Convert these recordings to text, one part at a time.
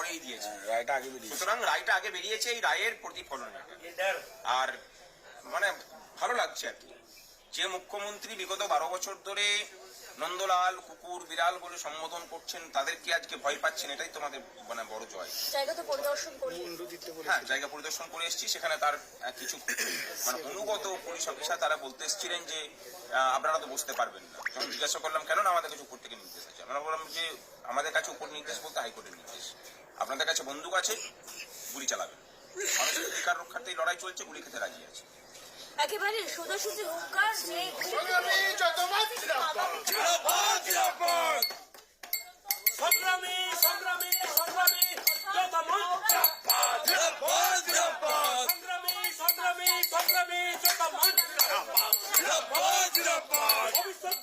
পরেই দিয়েছে, রায়টা আগে বেরিয়েছে, সুতরাং রায়টা আগে বেরিয়েছে, এই রায়ের প্রতিফলন এটা। আর মানে ভালো লাগছে আর কি, যে মুখ্যমন্ত্রী বিগত 12 বছর ধরে নন্দলাল কুকুর বিড়াল বলে সম্বোধন করছেন, তাদেরকে আজকে ভয় পাচ্ছেন, এটাই তোমাদের মানে বড় জয়। জায়গা তো পরিদর্শন করি, হ্যাঁ জায়গা পরিদর্শন করে এসেছি, সেখানে তার কিছু মানে অনুগত পুলিশ অফিসার তারা বলতে এসেছিলেন যে আপনারা তো বসতে পারবেন না। যখন জিজ্ঞাসা করলাম কেন না, আমাদের কাছে উপর থেকে নির্দেশ আছে। আমরা বললাম যে আমাদের কাছে উপর নির্দেশ বলতে হাইকোর্টের নির্দেশ, আপনাদের কাছে বন্দুক আছে, গুলি চালাবেন, মানুষের অধিকার রক্ষার্থে লড়াই চলছে, গুলি খেতে রাজি আছে। একেবারে সোজাসুজি হুঙ্কার যে সংগ্রামী যত ভবিষ্যৎ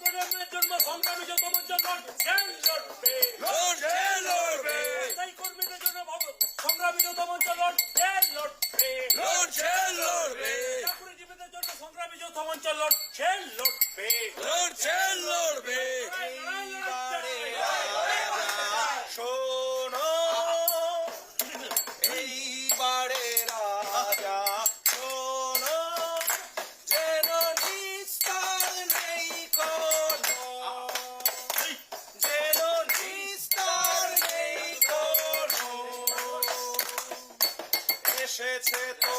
প্রজন্মের জন্য সংগ্রামী যত মঞ্চ লড়বে, স্থায়ী কর্মীদের জন্য সংগ্রামী যত মঞ্চ লড়বে, চাকরিজীবীদের জন্য সংগ্রামী যত মঞ্চ লড়বে। শোনো এইবারে রাজা, শোনো যেন নিস্তার নেই কোনো, যেন নিস্তার নেই কোনো, এসেছে তো